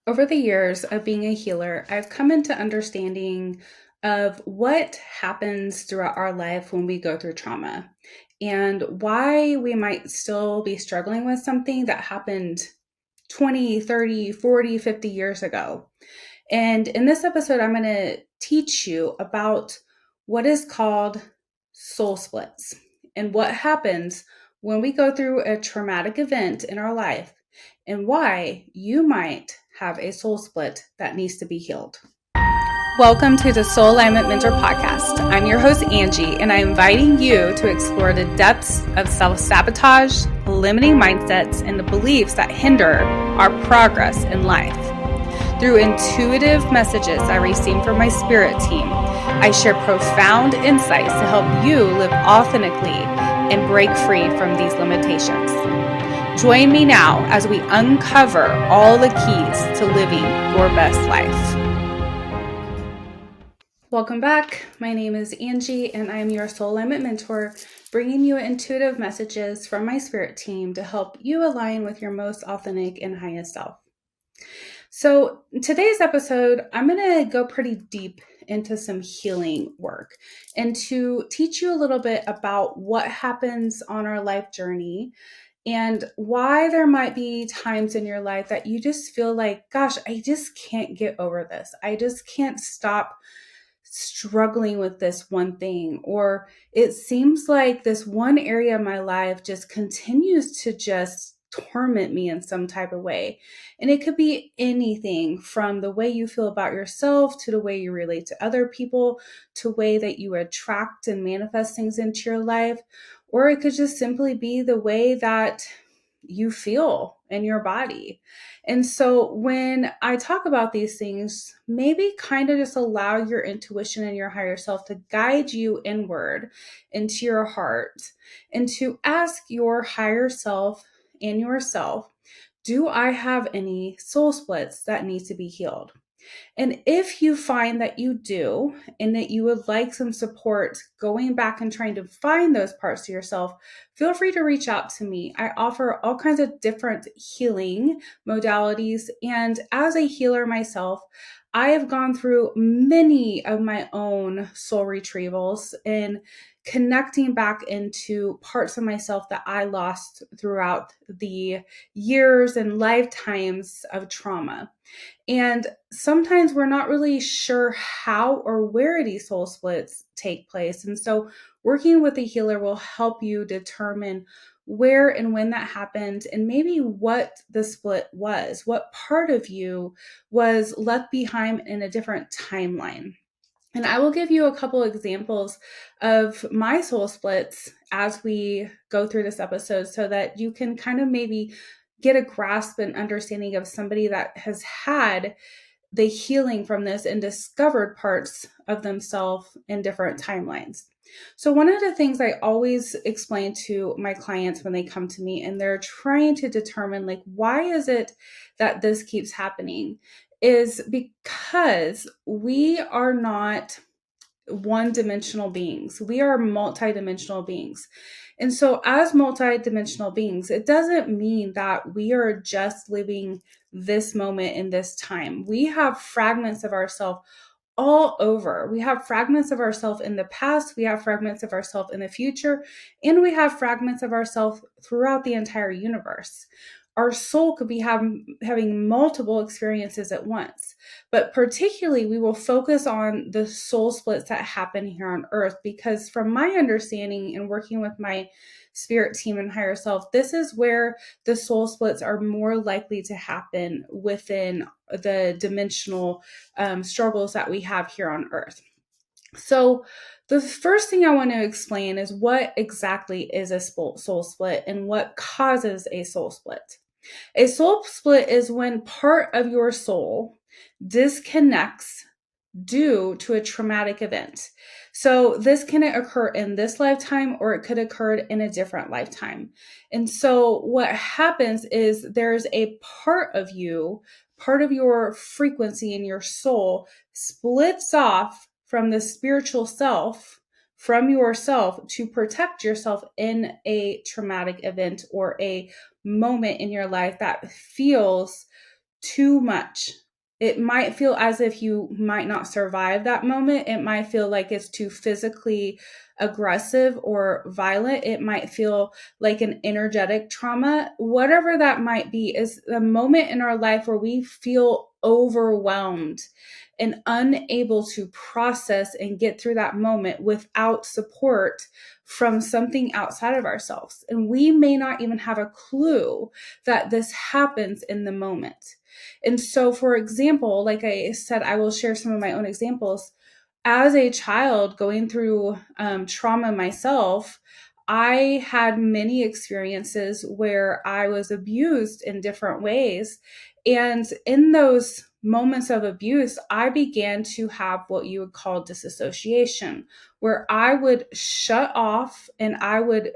Over the years of being a healer, I've come into understanding of what happens throughout our life when we go through trauma and why we might still be struggling with something that happened 20, 30, 40, 50 years ago. And in this episode, I'm going to teach you about what is called soul splits and what happens when we go through a traumatic event in our life and why you might have a soul split that needs to be healed. Welcome to the Soul Alignment Mentor Podcast. I'm your host, Angie, and I'm inviting you to explore the depths of self-sabotage, limiting mindsets, and the beliefs that hinder our progress in life. Through intuitive messages I receive from my spirit team, I share profound insights to help you live authentically and break free from these limitations. Join me now as we uncover all the keys to living your best life. Welcome back. My name is Angie, and I'm your Soul Alignment Mentor, bringing you intuitive messages from my spirit team to help you align with your most authentic and highest self. So today's episode, I'm going to go pretty deep into some healing work and to teach you a little bit about what happens on our life journey and why there might be times in your life that you just feel like, gosh, I just can't get over this. I just can't stop struggling with this one thing, or it seems like this one area of my life just continues to just torment me in some type of way. And it could be anything from the way you feel about yourself to the way you relate to other people, to the way that you attract and manifest things into your life, or it could just simply be the way that you feel in your body. And so when I talk about these things, maybe kind of just allow your intuition and your higher self to guide you inward into your heart and to ask your higher self and yourself, do I have any soul splits that need to be healed? And if you find that you do, and that you would like some support going back and trying to find those parts of yourself, feel free to reach out to me. I offer all kinds of different healing modalities. And as a healer myself, I have gone through many of my own soul retrievals and connecting back into parts of myself that I lost throughout the years and lifetimes of trauma. And sometimes we're not really sure how or where these soul splits take place. And so working with a healer will help you determine where and when that happened and maybe what the split was, what part of you was left behind in a different timeline. And I will give you a couple examples of my soul splits as we go through this episode so that you can kind of maybe get a grasp and understanding of somebody that has had the healing from this and discovered parts of themselves in different timelines. So one of the things I always explain to my clients when they come to me and they're trying to determine, like, why is it that this keeps happening, is because we are not one-dimensional beings. We are multidimensional beings. And so as multidimensional beings, it doesn't mean that we are just living this moment in this time. We have fragments of ourselves all over. We have fragments of ourselves in the past, we have fragments of ourselves in the future, and we have fragments of ourselves throughout the entire universe. Our soul could be having multiple experiences at once, but particularly we will focus on the soul splits that happen here on earth, because from my understanding and working with my spirit team and higher self, this is where the soul splits are more likely to happen within the dimensional struggles that we have here on earth. So the first thing I want to explain is what exactly is a soul split and what causes a soul split. A soul split is when part of your soul disconnects due to a traumatic event. So this can occur in this lifetime, or it could occur in a different lifetime. And so what happens is there's a part of you, part of your frequency in your soul splits off from the spiritual self, from yourself, to protect yourself in a traumatic event or a moment in your life that feels too much. It might feel as if you might not survive that moment. It might feel like it's too physically aggressive or violent. It might feel like an energetic trauma. Whatever that might be is the moment in our life where we feel overwhelmed and unable to process and get through that moment without support from something outside of ourselves. And we may not even have a clue that this happens in the moment. And so, for example, like I said, I will share some of my own examples. As a child going through trauma myself, I had many experiences where I was abused in different ways. And in those moments of abuse, I began to have what you would call disassociation, where I would shut off and I would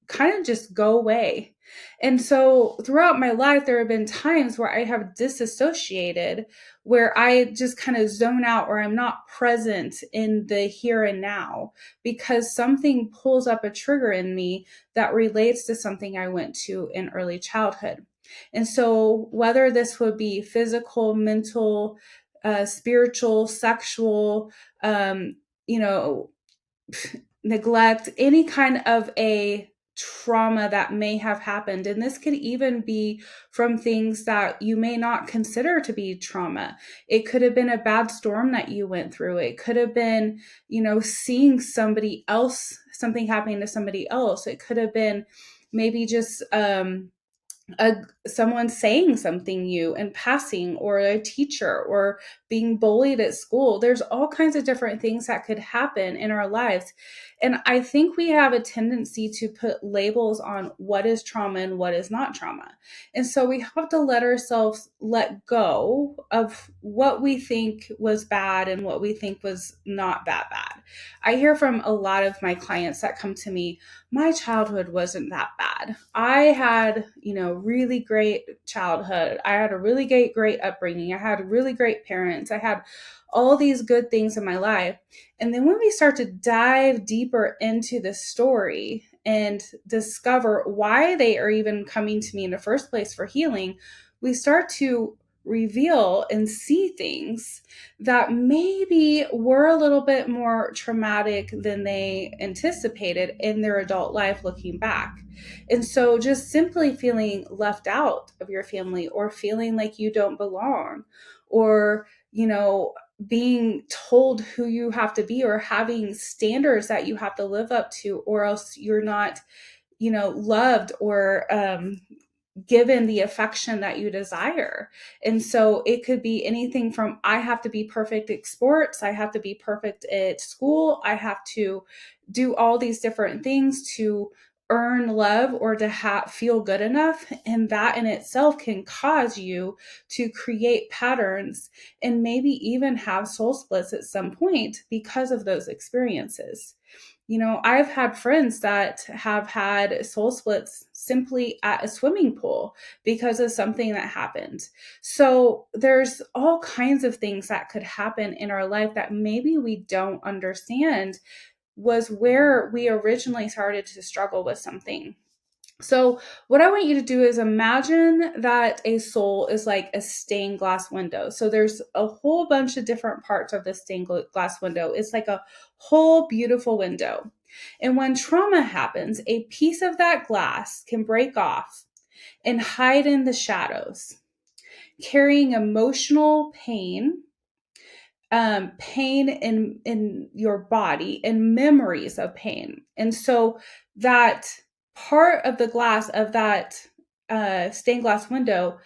kind of just go away. And so throughout my life, there have been times where I have disassociated, where I just kind of zone out or I'm not present in the here and now because something pulls up a trigger in me that relates to something I went to in early childhood. And so whether this would be physical, mental, spiritual, sexual, you know, neglect, any kind of a trauma that may have happened. And this could even be from things that you may not consider to be trauma. It could have been a bad storm that you went through. It could have been, seeing somebody else, something happening to somebody else. It could have been maybe just someone saying something you in passing, or a teacher, or being bullied at school. There's all kinds of different things that could happen in our lives. And I think we have a tendency to put labels on what is trauma and what is not trauma. And so we have to let ourselves let go of what we think was bad and what we think was not that bad. I hear from a lot of my clients that come to me, my childhood wasn't that bad. I had, really great childhood. I had a really great upbringing. I had really great parents. I had all these good things in my life. And then when we start to dive deeper into the story and discover why they are even coming to me in the first place for healing, we start to reveal and see things that maybe were a little bit more traumatic than they anticipated in their adult life looking back. And so just simply feeling left out of your family, or feeling like you don't belong, or, being told who you have to be, or having standards that you have to live up to, or else you're not, loved or given the affection that you desire. And so it could be anything from, I have to be perfect at sports, I have to be perfect at school, I have to do all these different things to earn love or to feel good enough. And that in itself can cause you to create patterns and maybe even have soul splits at some point because of those experiences. I've had friends that have had soul splits simply at a swimming pool because of something that happened. So there's all kinds of things that could happen in our life that maybe we don't understand was where we originally started to struggle with something. So what I want you to do is imagine that a soul is like a stained glass window. So there's a whole bunch of different parts of the stained glass window. It's like a whole beautiful window. And when trauma happens, a piece of that glass can break off and hide in the shadows, carrying emotional pain in your body and memories of pain. And so that part of the glass of that stained glass window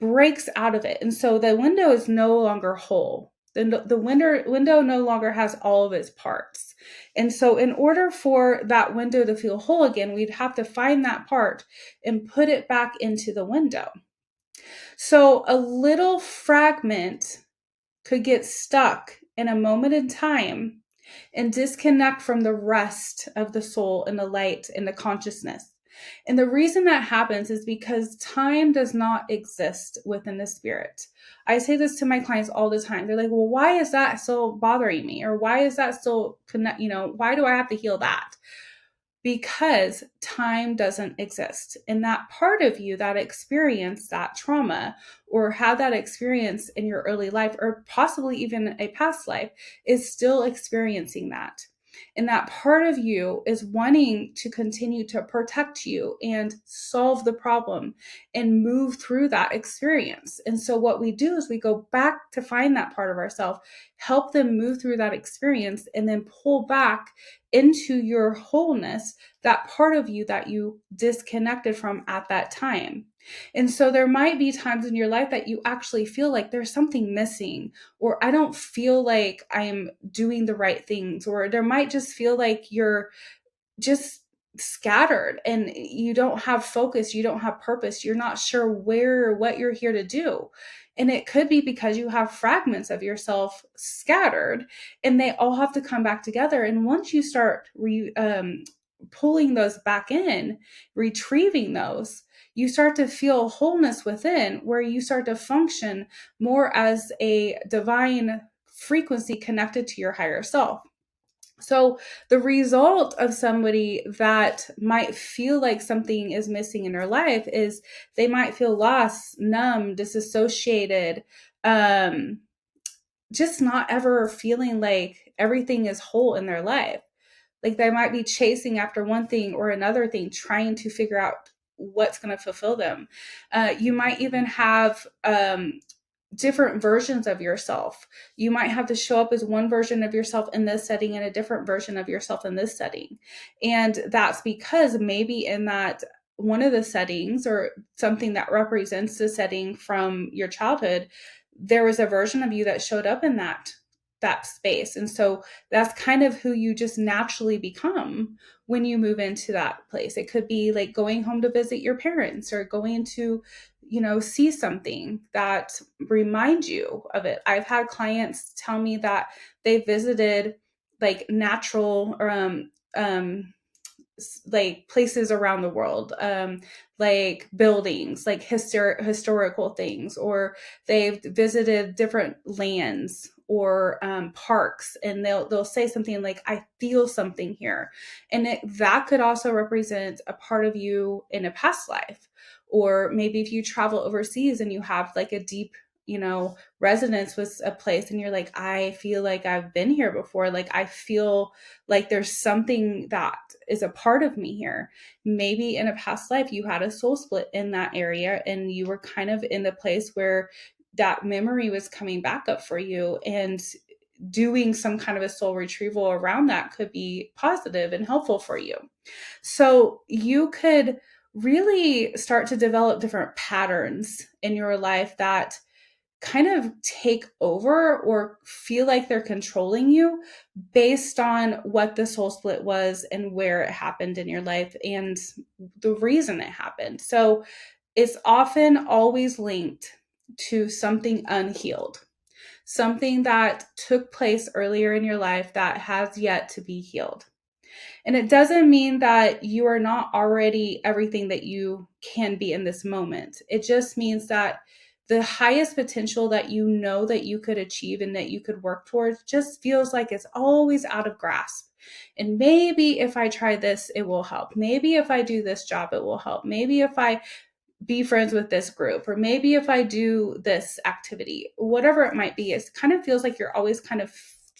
breaks out of it. And so the window is no longer whole. The window no longer has all of its parts. And so in order for that window to feel whole again, we'd have to find that part and put it back into the window. So a little fragment could get stuck in a moment in time and disconnect from the rest of the soul and the light and the consciousness. And the reason that happens is because time does not exist within the spirit. I say this to my clients all the time. They're like, well, why is that still bothering me? Or why is that still why do I have to heal that? because time doesn't exist. And that part of you that experienced that trauma or had that experience in your early life, or possibly even a past life, is still experiencing that. And that part of you is wanting to continue to protect you and solve the problem and move through that experience. And so, what we do is we go back to find that part of ourselves, help them move through that experience, and then pull back into your wholeness, that part of you that you disconnected from at that time. And so there might be times in your life that you actually feel like there's something missing, or I don't feel like I'm doing the right things, or there might just feel like you're just scattered and you don't have focus, you don't have purpose, you're not sure where or what you're here to do. And it could be because you have fragments of yourself scattered and they all have to come back together. And once you start pulling those back in, retrieving those, you start to feel wholeness within, where you start to function more as a divine frequency connected to your higher self. So, the result of somebody that might feel like something is missing in their life is they might feel lost, numb, disassociated, um, just not ever feeling like everything is whole in their life. Like they might be chasing after one thing or another thing, trying to figure out what's going to fulfill them. You might even have different versions of yourself. You might have to show up as one version of yourself in this setting and a different version of yourself in this setting. And that's because maybe in that one of the settings, or something that represents the setting from your childhood, there was a version of you that showed up in that space. And so that's kind of who you just naturally become when you move into that place. It could be like going home to visit your parents, or going to, see something that reminds you of it. I've had clients tell me that they visited like natural like places around the world, like buildings, like historical things, or they've visited different lands or parks, and they'll say something like, "I feel something here," and that could also represent a part of you in a past life. Or maybe if you travel overseas and you have like a deep resonance with a place, and you're like, I feel like I've been here before. Like I feel like there's something that is a part of me here. Maybe in a past life you had a soul split in that area, and you were kind of in the place where that memory was coming back up for you, and doing some kind of a soul retrieval around that could be positive and helpful for you. So you could really start to develop different patterns in your life that kind of take over or feel like they're controlling you, based on what the soul split was and where it happened in your life and the reason it happened. So it's often always linked to something unhealed, something that took place earlier in your life that has yet to be healed. And it doesn't mean that you are not already everything that you can be in this moment. It just means that the highest potential that you know that you could achieve and that you could work towards just feels like it's always out of grasp. And maybe if I try this, it will help. Maybe if I do this job, it will help. Maybe if I be friends with this group, or maybe if I do this activity, whatever it might be, it kind of feels like you're always kind of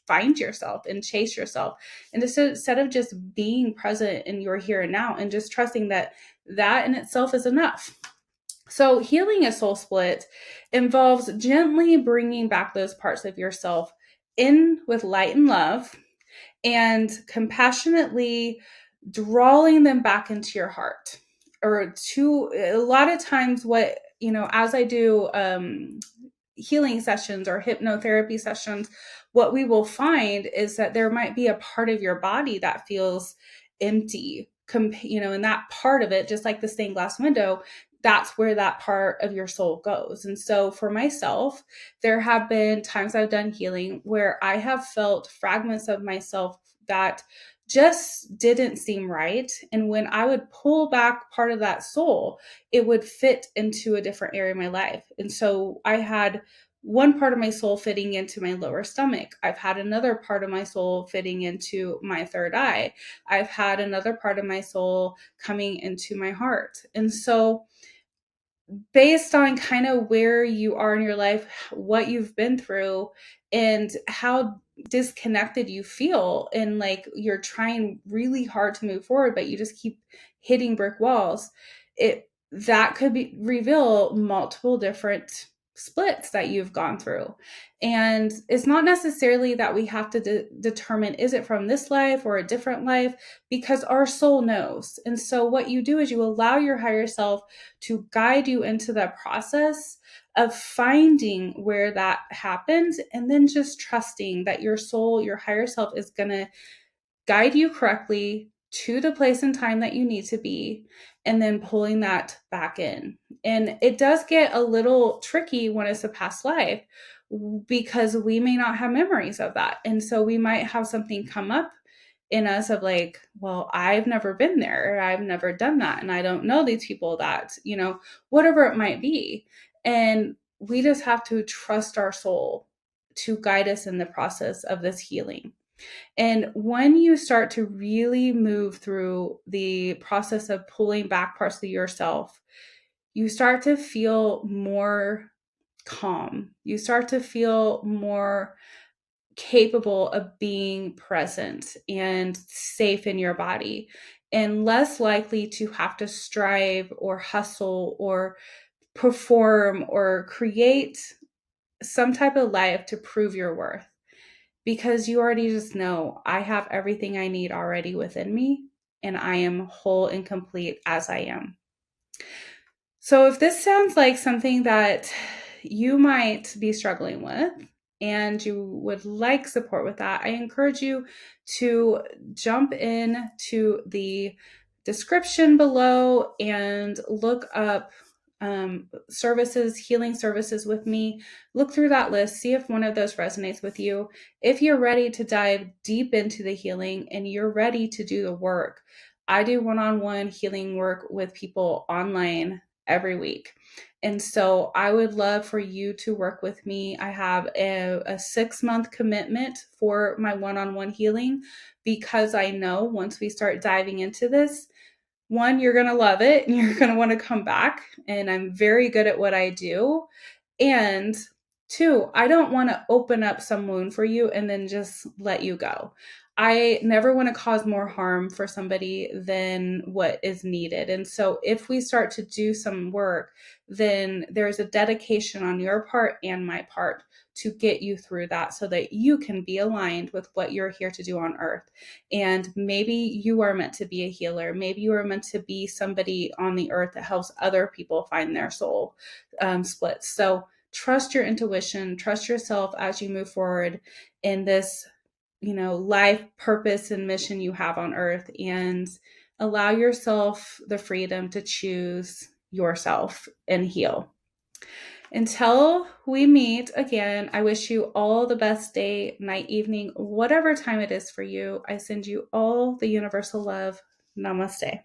find yourself and chase yourself. And instead of just being present in your here and now and just trusting that that in itself is enough. So healing a soul split involves gently bringing back those parts of yourself in with light and love, and compassionately drawing them back into your heart. Or to a lot of times, what as I do healing sessions or hypnotherapy sessions, what we will find is that there might be a part of your body that feels empty, and that part of it, just like the stained glass window, that's where that part of your soul goes. And so for myself, there have been times I've done healing where I have felt fragments of myself that just didn't seem right. And when I would pull back part of that soul, it would fit into a different area of my life. And so I had one part of my soul fitting into my lower stomach. I've had another part of my soul fitting into my third eye. I've had another part of my soul coming into my heart. And so, based on kind of where you are in your life, what you've been through, and how disconnected you feel, and like you're trying really hard to move forward, but you just keep hitting brick walls, it that could be reveal multiple different splits that you've gone through. And it's not necessarily that we have to determine, is it from this life or a different life, because our soul knows. And so what you do is you allow your higher self to guide you into that process of finding where that happened, and then just trusting that your soul, your higher self, is going to guide you correctly to the place and time that you need to be, and then pulling that back in. And it does get a little tricky when it's a past life, because we may not have memories of that. And so we might have something come up in us of like, well, I've never been there, or I've never done that, and I don't know these people, that, whatever it might be. And we just have to trust our soul to guide us in the process of this healing. And when you start to really move through the process of pulling back parts of yourself, you start to feel more calm. You start to feel more capable of being present and safe in your body, and less likely to have to strive or hustle or perform or create some type of life to prove your worth, because you already just know, I have everything I need already within me, and I am whole and complete as I am. So if this sounds like something that you might be struggling with, and you would like support with that, I encourage you to jump in to the description below and look up services, healing services with me. Look through that list, see if one of those resonates with you. If you're ready to dive deep into the healing and you're ready to do the work, I do one-on-one healing work with people online every week. And so I would love for you to work with me. I have a 6-month commitment for my one-on-one healing, because I know once we start diving into this, one, you're going to love it and you're going to want to come back. And I'm very good at what I do. And two, I don't want to open up some wound for you and then just let you go. I never want to cause more harm for somebody than what is needed. And so if we start to do some work, then there's a dedication on your part and my part to get you through that, so that you can be aligned with what you're here to do on earth. And maybe you are meant to be a healer. Maybe you are meant to be somebody on the earth that helps other people find their soul splits. So trust your intuition, trust yourself as you move forward in this, life purpose and mission you have on earth, and allow yourself the freedom to choose yourself and heal. Until we meet again, I wish you all the best day, night, evening, whatever time it is for you. I send you all the universal love. Namaste.